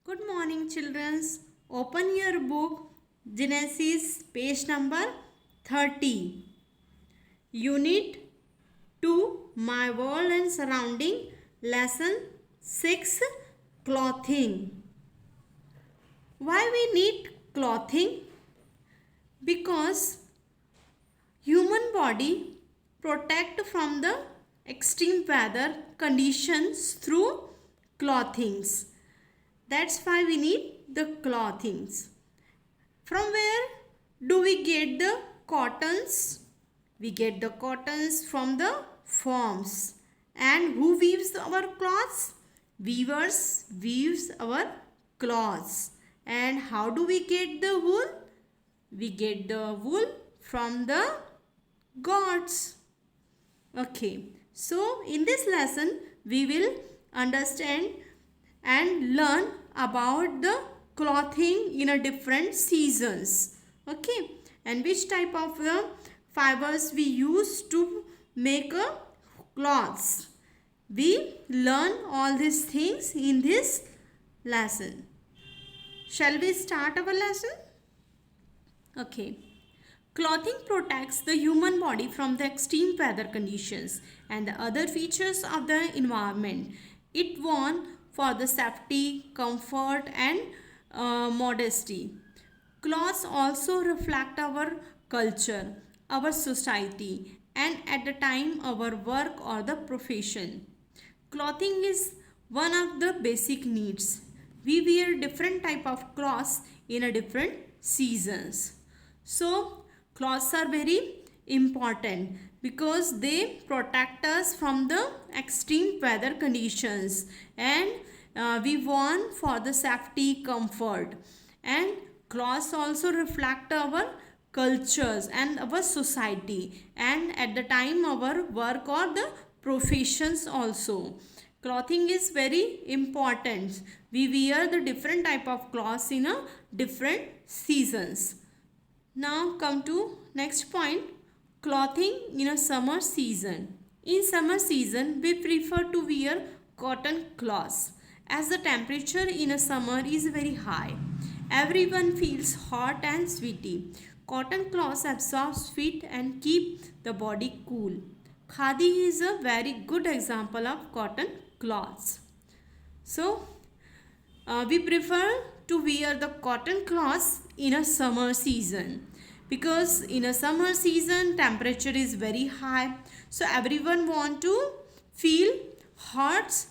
Good morning, children. Open your book, Genesis, page number 30. Unit 2, My World and Surrounding, Lesson 6, Clothing. Why we need clothing? Because human body protect from the extreme weather conditions through clothings. That's why we need the clothings. From where do we get the cottons? We get the cottons from the farms. And who weaves our cloths? Weavers weaves our cloths. And how do we get the wool? We get the wool from the gods. Okay, so in this lesson we will understand and learn about the clothing in a different seasons. Okay, and which type of fibers we use to make a cloths. We learn all these things in this lesson. Shall we start our lesson? Okay. Clothing protects the human body from the extreme weather conditions and the other features of the environment. It worn for the safety, comfort and modesty. Clothes also reflect our culture, our society and at the time our work or the profession. Clothing is one of the basic needs. We wear different type of clothes in a different seasons. So clothes are very important because they protect us from the extreme weather conditions and we want for the safety comfort, and clothes also reflect our cultures and our society and at the time our work or the professions also. Clothing is very important. We wear the different type of clothes in a different seasons. Now come to next point, clothing in a summer season. In summer season we prefer to wear cotton cloths as the temperature in a summer is very high. Everyone feels hot and sweaty. Cotton cloths absorb sweat and keep the body cool. Khadi is a very good example of cotton cloths. So we prefer to wear the cotton cloths in a summer season because in a summer season temperature is very high, so everyone want to feel hot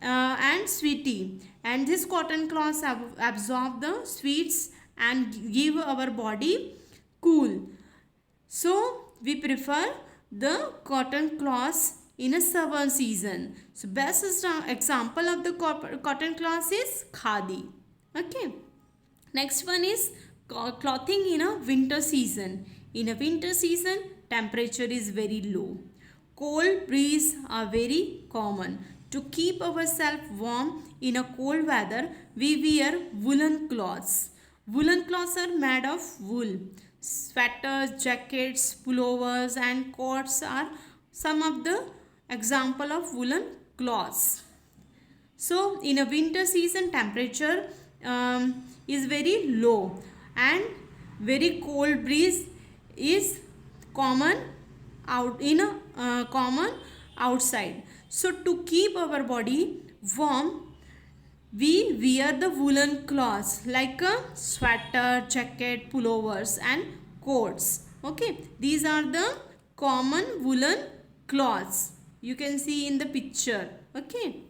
and sweaty, and this cotton cloths absorb the sweats and give our body cool. So we prefer the cotton cloths in a summer season. So best example of the cotton cloths is khadi. Okay. Next one is clothing in a winter season. In a winter season temperature is very low. Cold breeze are very common. To keep ourselves warm in a cold weather, we wear woolen cloths. Woolen cloths are made of wool. Sweaters, jackets, pullovers and coats are some of the example of woolen cloths. So in a winter season temperature is very low and very cold breeze is common out in a common outside. So to keep our body warm we wear the woolen cloths like a sweater, jacket, pullovers and coats. Okay, these are the common woolen cloths you can see in the picture. Okay.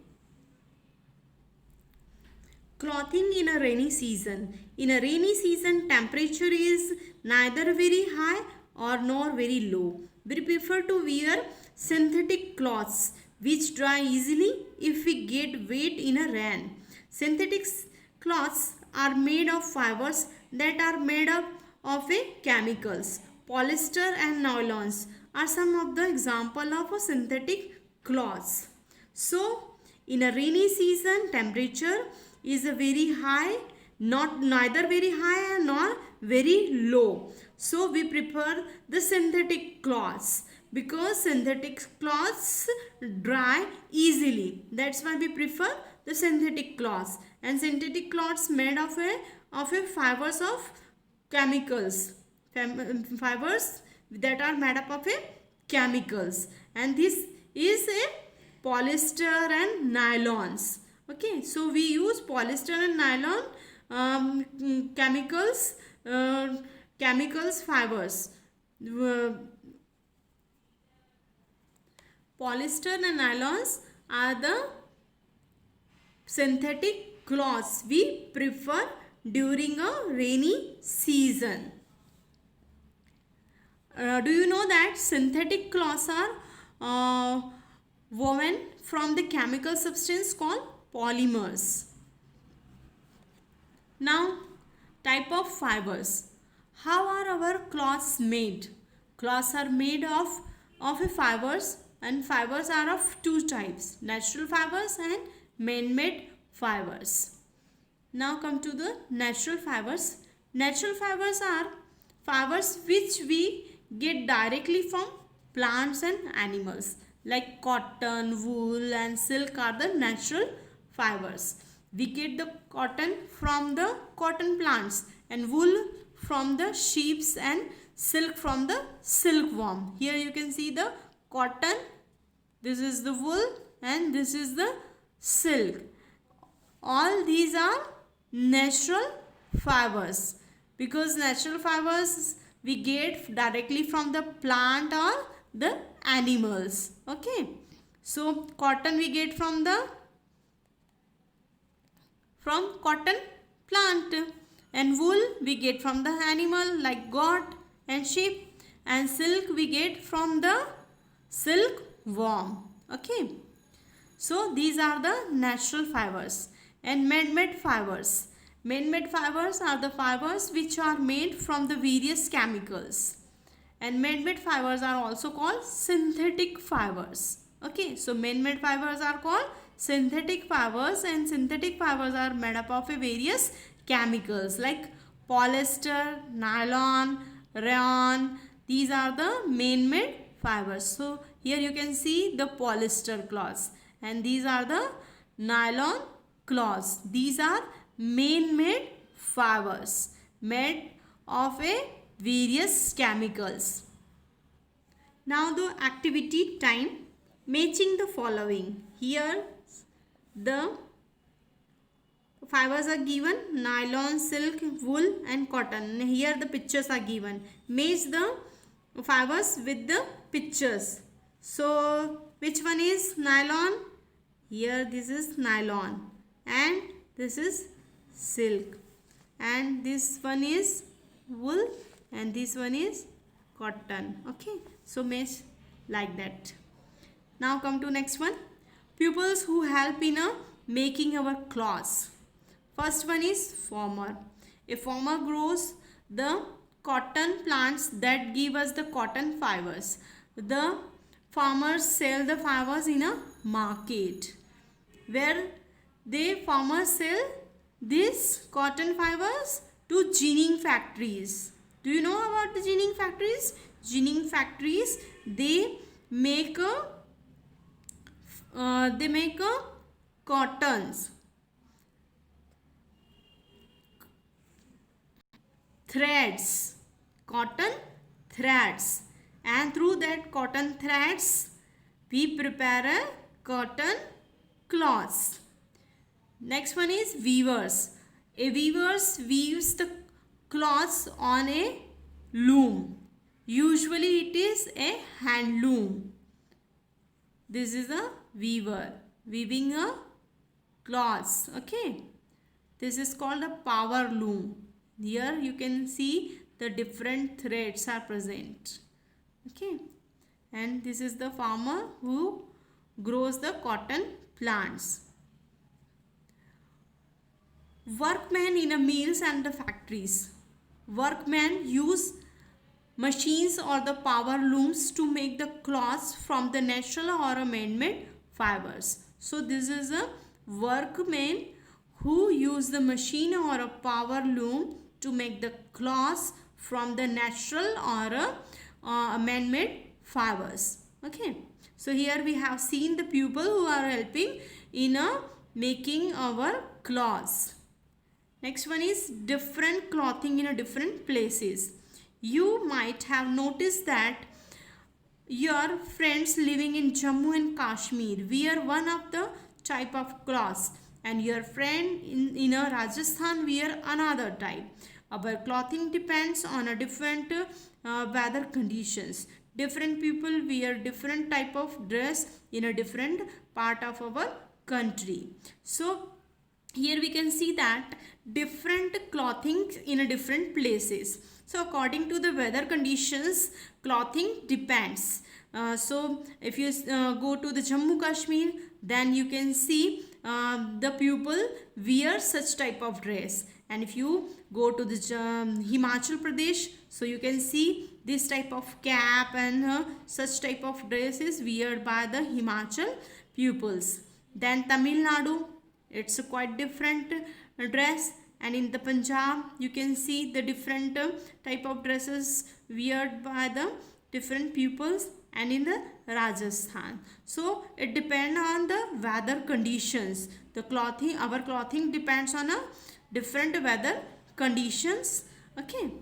Clothing in a rainy season. In a rainy season temperature is neither very high or nor very low. We prefer to wear synthetic cloths which dry easily if we get wet in a rain. Synthetic cloths are made of fibers that are made up of chemicals. Polyester and nylons are some of the example of a synthetic cloths. So in a rainy season temperature is a very high, not neither very high nor very low. So we prefer the synthetic cloths because synthetic cloths dry easily. That's why we prefer the the synthetic cloths, and synthetic cloths made of a fibers of chemicals, fibers that are made up of a chemicals, and this is a polyester and nylons. Okay, so we use polyester and nylon chemicals, chemicals fibers. Polyester and nylons are the synthetic cloths we prefer during a rainy season. Do you know that synthetic cloths are woven from the chemical substance called polymers? Now, type of fibers. How are our cloths made? Cloths are made of a fibers, and fibers are of two types, natural fibers and man-made fibers. Now come to the natural fibers. Natural fibers are fibers which we get directly from plants and animals, like cotton, wool and silk are the natural fibers. We get the cotton from the cotton plants, and wool from the sheeps, and silk from the silkworm. Here you can see the cotton, this is the wool, and this is the silk. All these are natural fibers, because natural fibers we get directly from the plant or the animals. Okay, so cotton we get from cotton plant, and wool we get from the animal like goat and sheep, and silk we get from the silkworm. Okay, so these are the natural fibers. And man-made fibers. Man-made fibers are the fibers which are made from the various chemicals, and man-made fibers are also called synthetic fibers. Okay, so man-made fibers are called synthetic fibers, and synthetic fibers are made up of various chemicals like polyester, nylon, rayon. These are the man-made fibers. So here you can see the polyester cloths, and these are the nylon cloths. These are man-made fibers made of various chemicals. Now the activity time, matching the following. Here the fibers are given: nylon, silk, wool and cotton. Here the pictures are given. Match the fibers with the pictures. So which one is nylon? Here this is nylon, and this is silk, and this one is wool, and this one is cotton. Okay, so match like that. Now come to next one. Pupils who help in making our cloths. First one is farmer. A farmer grows the cotton plants that give us the cotton fibers. The farmers sell the fibers in a market, where farmers sell these cotton fibers to ginning factories. Do you know about the ginning factories? Ginning factories, they make cottons, threads, cotton threads, and through that cotton threads we prepare a cotton cloths. Next one is weavers. A weavers weaves the cloths on a loom. Usually it is a hand loom. This is a weaver weaving a cloths. Okay, this is called a power loom. Here you can see the different threads are present. Okay, and this is the farmer who grows the cotton plants. Workmen in a mills and the factories. Workmen use machines or the power looms to make the cloths from the natural or a man-made fibers. So this is a workman who use the machine or a power loom to make the cloths from the natural or a man-made fibers. Okay, so here we have seen the people who are helping in making our clothes. Next one is different clothing in a different places. You might have noticed that your friends living in Jammu and Kashmir wear one of the type of clothes, and your friend in a Rajasthan wear another type. Our clothing depends on a different weather conditions. Different people wear different type of dress in a different part of our country. So here we can see that different clothing in a different places. So according to the weather conditions, clothing depends. So if you go to the Jammu Kashmir, then you can see the people wear such type of dress, and if you go to the Himachal Pradesh, so you can see this type of cap and such type of dresses wear by the Himachal pupils. Then Tamil Nadu, it's a quite different dress, and in the Punjab you can see the different type of dresses weared by the different pupils, and in the Rajasthan. So it depends on the weather conditions. The clothing, our clothing depends on a different weather conditions. Okay.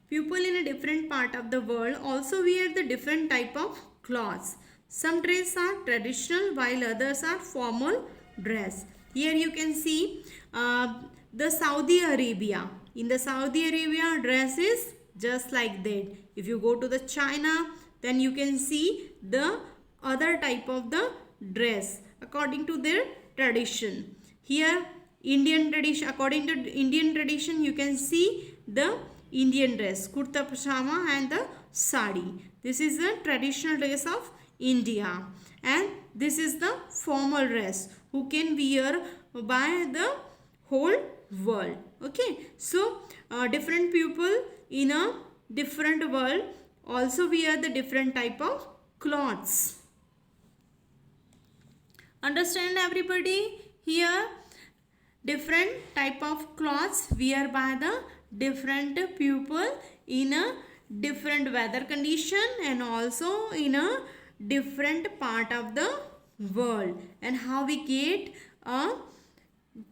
People in a different part of the world also wear the different type of clothes. Some dress are traditional while others are formal dress. Here you can see the Saudi Arabia. In the Saudi Arabia, dress is just like that. If you go to the China, then you can see the other type of the dress according to their tradition. Here Indian tradition, according to Indian tradition, you can see the Indian dress, kurta pajama and the sari. This is the traditional dress of India, and this is the formal dress who can wear by the whole world. Okay, so different people in a different world also wear the different type of clothes. Understand everybody? Here different type of clothes wear by the different people in a different weather condition and also in a different part of the world, and how we get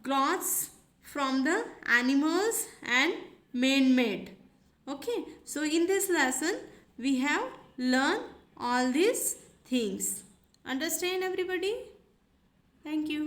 clothes from the animals and man-made. Okay, so in this lesson we have learned all these things. Understand everybody? Thank you.